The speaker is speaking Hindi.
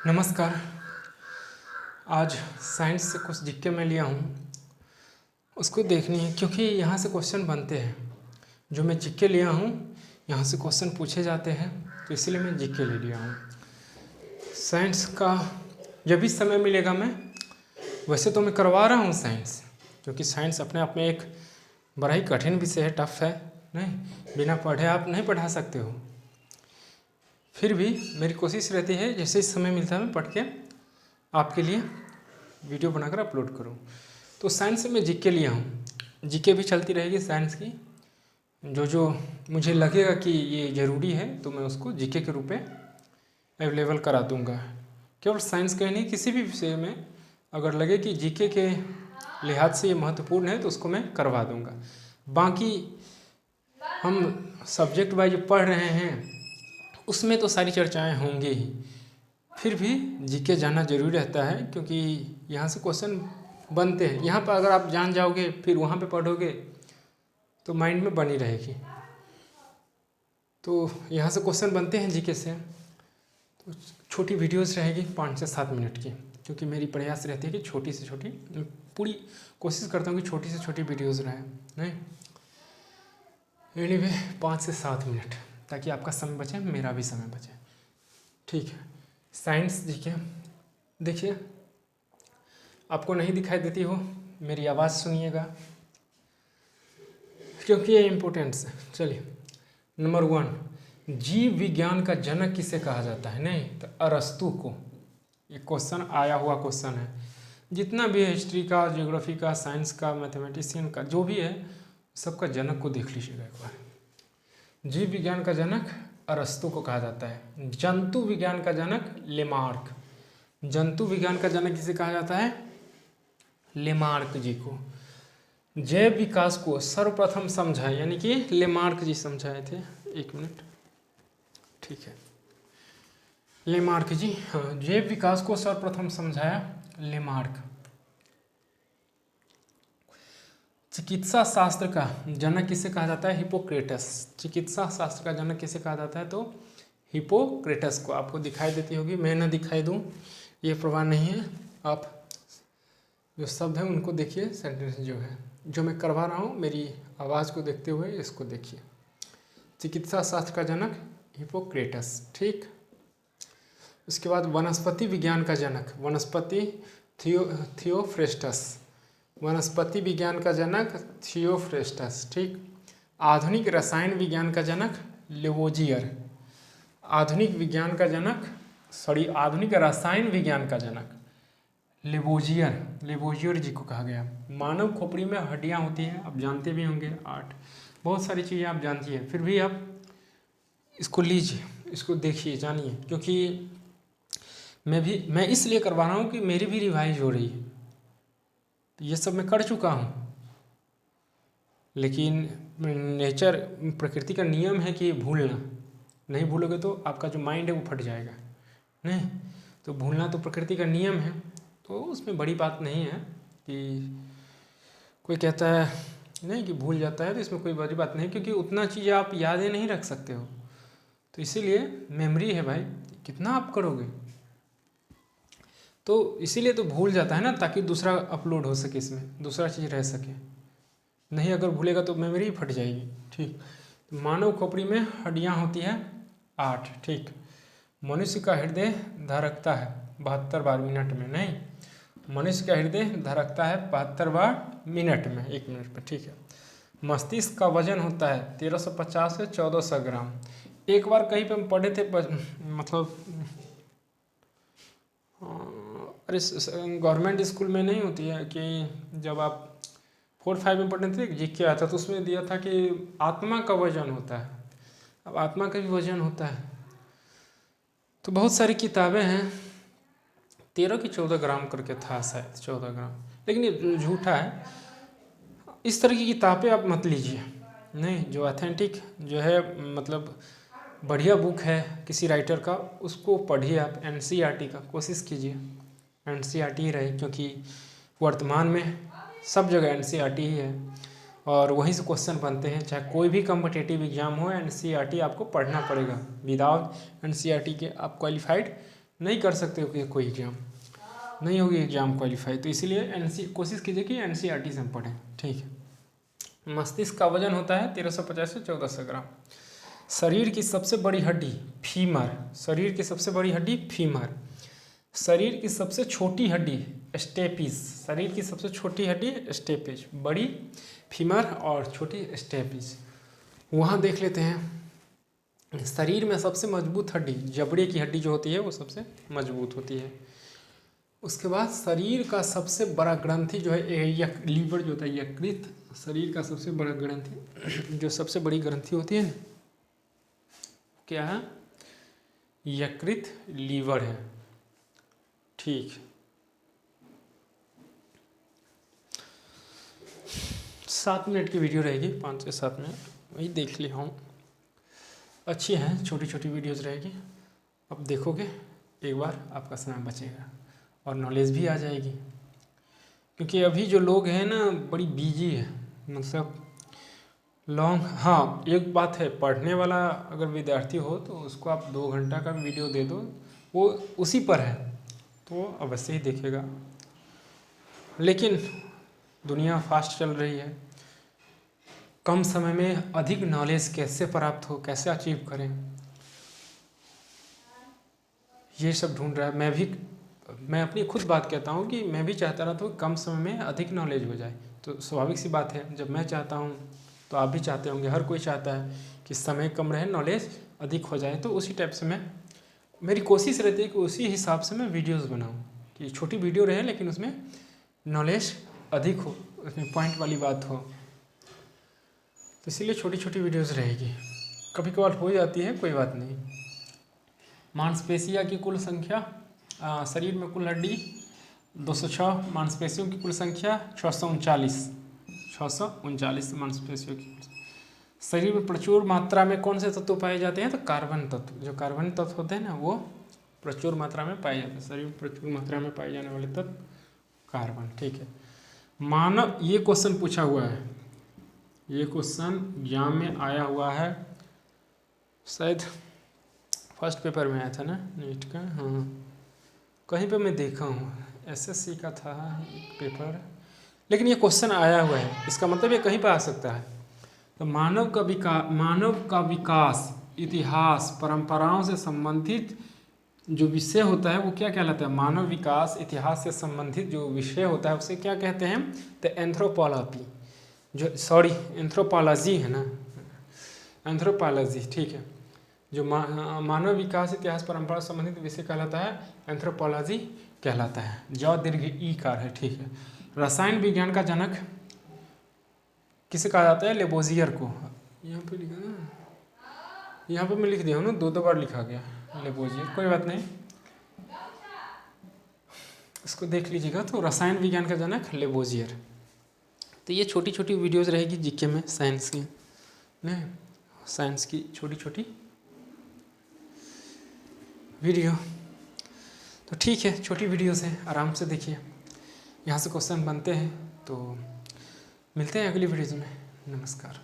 नमस्कार। आज साइंस से कुछ जिक्के मैं लिया हूँ, उसको देखनी है क्योंकि यहाँ से क्वेश्चन बनते हैं। जो मैं जिक्के लिया हूँ यहाँ से क्वेश्चन पूछे जाते हैं, तो इसीलिए मैं जिक्के ले लिया हूँ। साइंस का जब भी समय मिलेगा मैं वैसे तो मैं करवा रहा हूँ साइंस, क्योंकि साइंस अपने आप में एक बड़ा ही कठिन विषय है, टफ है। नहीं, बिना पढ़े आप नहीं पढ़ा सकते हो। फिर भी मेरी कोशिश रहती है जैसे ही समय मिलता है मैं पढ़ के आपके लिए वीडियो बनाकर अपलोड करूँ। तो साइंस से मैं जीके लिया हूँ, जीके भी चलती रहेगी साइंस की। जो मुझे लगेगा कि ये ज़रूरी है तो मैं उसको जीके के रूप में अवेलेबल करा दूँगा। केवल साइंस का ही नहीं, किसी भी विषय में अगर लगे कि जीके के लिहाज से ये महत्वपूर्ण है तो उसको मैं करवा दूँगा। बाकी हम सब्जेक्ट वाइज पढ़ रहे हैं उसमें तो सारी चर्चाएँ होंगी ही, फिर भी जीके जानना जरूरी रहता है क्योंकि यहाँ से क्वेश्चन बनते हैं। यहाँ पर अगर आप जान जाओगे फिर वहाँ पे पढ़ोगे तो माइंड में बनी रहेगी। तो यहाँ से क्वेश्चन बनते हैं जीके से। तो छोटी वीडियोस रहेगी 5 से 7 मिनट की, क्योंकि मेरी प्रयास रहती है कि छोटी से छोटी, पूरी कोशिश करता हूँ कि छोटी से छोटी वीडियोज़ रहें। नहीं, एनीवे 5 से 7 मिनट, ताकि आपका समय बचे, मेरा भी समय बचे। ठीक है, साइंस जीके देखिए, आपको नहीं दिखाई देती हो मेरी आवाज़ सुनिएगा क्योंकि ये इम्पोर्टेंस है। चलिए, नंबर 1, जीव विज्ञान का जनक किसे कहा जाता है? नहीं तो अरस्तु को। ये क्वेश्चन आया हुआ क्वेश्चन है, जितना भी है हिस्ट्री का, ज्योग्राफी का, साइंस का, मैथमेटिशियन का, जो भी है सबका जनक को देख लीजिएगा एक बार। जीव विज्ञान का जनक अरस्तु को कहा जाता है। जंतु विज्ञान का जनक लेमार्क। जंतु विज्ञान का जनक किसे कहा जाता है? लेमार्क जी को। जैव विकास को सर्वप्रथम समझाए, यानी कि लेमार्क जी समझाए थे। एक मिनट, ठीक है, लेमार्क जी, हाँ, जैव विकास को सर्वप्रथम समझाया लेमार्क। चिकित्सा शास्त्र का जनक किसे कहा जाता है? हिपोक्रेटस। चिकित्सा शास्त्र का जनक किसे कहा जाता है? तो हिपोक्रेटस को। आपको दिखाई देती होगी, मैं ना दिखाई दूँ ये परवाह नहीं है। आप जो शब्द हैं उनको देखिए, सेंटेंस जो है जो मैं करवा रहा हूँ, मेरी आवाज़ को देखते हुए इसको देखिए। चिकित्सा शास्त्र का जनक हिपोक्रेटस। ठीक, उसके बाद वनस्पति विज्ञान का जनक वनस्पति थियोफ्रेस्टस। वनस्पति विज्ञान का जनक थियोफ्रेस्टस। ठीक, आधुनिक रसायन विज्ञान का जनक लेवोजियर। आधुनिक विज्ञान का जनक आधुनिक रसायन विज्ञान का जनक लेवोजियर जी को कहा गया। मानव खोपड़ी में हड्डियां होती हैं, आप जानते भी होंगे, 8 बहुत सारी चीज़ें आप जानती हैं, फिर भी आप इसको लीजिए, इसको देखिए, जानिए, क्योंकि मैं इसलिए करवा रहा हूँ कि मेरी भी रिवाइज हो रही है। तो ये सब मैं कर चुका हूँ, लेकिन नेचर, प्रकृति का नियम है कि भूलना नहीं, भूलोगे तो आपका जो माइंड है वो फट जाएगा। नहीं तो भूलना तो प्रकृति का नियम है, तो उसमें बड़ी बात नहीं है कि कोई कहता है नहीं कि भूल जाता है, तो इसमें कोई बड़ी बात नहीं, क्योंकि उतना चीज़ आप यादें नहीं रख सकते हो। तो इसीलिए मेमोरी है भाई, कितना आप करोगे, तो इसीलिए तो भूल जाता है ना, ताकि दूसरा अपलोड हो सके, इसमें दूसरा चीज़ रह सके। नहीं, अगर भूलेगा तो मेमोरी ही फट जाएगी। ठीक, तो मानव खोपड़ी में हड्डियाँ होती हैं 8। ठीक, मनुष्य का हृदय धड़कता है 72 बार मिनट में। नहीं, मनुष्य का हृदय धड़कता है 72 बार मिनट में, 1 मिनट में। ठीक है, मस्तिष्क का वजन होता है 1350 से 1400 ग्राम। एक बार कहीं पे हम पढ़े थे, मतलब अरे गवर्नमेंट स्कूल में नहीं होती है कि जब आप 4-5 में पढ़े थे, जीके आया था, तो उसमें दिया था कि आत्मा का वजन होता है। अब आत्मा का भी वजन होता है, तो बहुत सारी किताबें हैं, 13 की 14 ग्राम करके था शायद, 14 ग्राम, लेकिन ये झूठा है। इस तरह की किताबें आप मत लीजिए। नहीं, जो ऑथेंटिक जो है, मतलब बढ़िया बुक है किसी राइटर का, उसको पढ़िए आप। एनसीईआरटी का कोशिश कीजिए, एनसीईआरटी ही रहे, क्योंकि वर्तमान में सब जगह एनसीईआरटी ही है और वहीं से क्वेश्चन बनते हैं। चाहे कोई भी कॉम्पिटिटिव एग्जाम हो, एनसीईआरटी आपको पढ़ना पड़ेगा। विदाउट एनसीईआरटी के आप क्वालिफाइड नहीं कर सकते हो कि कोई एग्ज़ाम नहीं होगी एग्ज़ाम क्वालिफाई। तो इसीलिए कोशिश कीजिए कि NCERT से हम पढ़ें, ठीक है। मस्तिष्क का वजन होता है 1350 से 1400 ग्राम। शरीर की सबसे बड़ी हड्डी फीमर, शरीर की सबसे बड़ी हड्डी फीमर। शरीर की सबसे छोटी हड्डी स्टेपिस, शरीर की सबसे छोटी हड्डी स्टेपिस, बड़ी फीमर और छोटी स्टेपिस। वहाँ देख लेते हैं। शरीर में सबसे मजबूत हड्डी जबड़े की हड्डी जो होती है वो सबसे मजबूत होती है। उसके बाद शरीर का सबसे बड़ा ग्रंथि जो है लीवर जो होता है यकृत, शरीर का सबसे बड़ा ग्रंथि जो सबसे बड़ी ग्रंथि होती है ना, क्या है? यकृत लीवर है, ठीक। 7 मिनट की वीडियो रहेगी, 5 से 7 मिनट, वही देख लिया हूँ। अच्छी हैं, छोटी छोटी वीडियोज़ रहेगी। अब देखोगे एक बार, आपका समय बचेगा और नॉलेज भी आ जाएगी। क्योंकि अभी जो लोग हैं ना बड़ी बिजी है, मतलब लॉन्ग। हाँ, एक बात है, पढ़ने वाला अगर विद्यार्थी हो तो उसको आप 2 घंटा का वीडियो दे दो, वो उसी पर है तो अवश्य ही देखेगा। लेकिन दुनिया फास्ट चल रही है, कम समय में अधिक नॉलेज कैसे प्राप्त हो, कैसे अचीव करें, ये सब ढूंढ रहा है। मैं अपनी खुद बात कहता हूँ कि मैं भी चाहता रहा तो कम समय में अधिक नॉलेज हो जाए। तो स्वाभाविक सी बात है, जब मैं चाहता हूँ तो आप भी चाहते होंगे, हर कोई चाहता है कि समय कम रहे, नॉलेज अधिक हो जाए। तो उसी टाइप से मेरी कोशिश रहती है कि उसी हिसाब से मैं वीडियोस बनाऊं, कि छोटी वीडियो रहे लेकिन उसमें नॉलेज अधिक हो, उसमें पॉइंट वाली बात हो। तो इसीलिए छोटी छोटी वीडियोस रहेगी, कभी कभार हो जाती है, कोई बात नहीं। मांसपेशियाँ की कुल संख्या, शरीर में कुल हड्डी 206, मांसपेशियों की कुल संख्या 639 मांसपेशियों की। शरीर में प्रचुर मात्रा में कौन से तत्व पाए जाते हैं? तो कार्बन तत्व, जो कार्बन तत्व होते हैं ना वो प्रचुर मात्रा में पाए जाते हैं। शरीर में प्रचुर मात्रा में पाए जाने वाले तत्व कार्बन, ठीक है। मानव, ये क्वेश्चन पूछा हुआ है, ये क्वेश्चन एग्जाम में आया हुआ है, शायद फर्स्ट पेपर में आया था ना नीट का। हाँ, कहीं पे मैं देखा हूँ, SSC का था पेपर, लेकिन ये क्वेश्चन आया हुआ है, इसका मतलब ये कहीं पर आ सकता है। तो मानव का विकास इतिहास परंपराओं से संबंधित जो विषय होता है वो क्या कहलाता है? मानव विकास इतिहास से संबंधित जो विषय होता है उसे क्या कहते हैं? तो एंथ्रोपोलॉजी, एंथ्रोपोलॉजी है ना, एंथ्रोपोलॉजी, ठीक है। जो मानव विकास इतिहास परंपरा से संबंधित विषय कहलाता है एंथ्रोपोलॉजी कहलाता है। ज दीर्घ ई कार है, ठीक है। रसायन विज्ञान का जनक किसे कहा जाता है? लेबोजियर को। यहाँ पे लिखा ना, यहाँ पे मैं लिख दिया हूँ ना, 2 बार लिखा गया लेबोजियर, कोई बात नहीं, इसको देख लीजिएगा। तो रसायन विज्ञान का जनक लेबोजियर। तो ये छोटी छोटी वीडियोस रहेगी जीके में, साइंस की नहीं, साइंस की छोटी छोटी वीडियो। तो ठीक है, छोटी वीडियोस हैं, आराम से देखिए, यहाँ से क्वेश्चन बनते हैं। तो मिलते हैं अगली वीडियोज़ में, नमस्कार।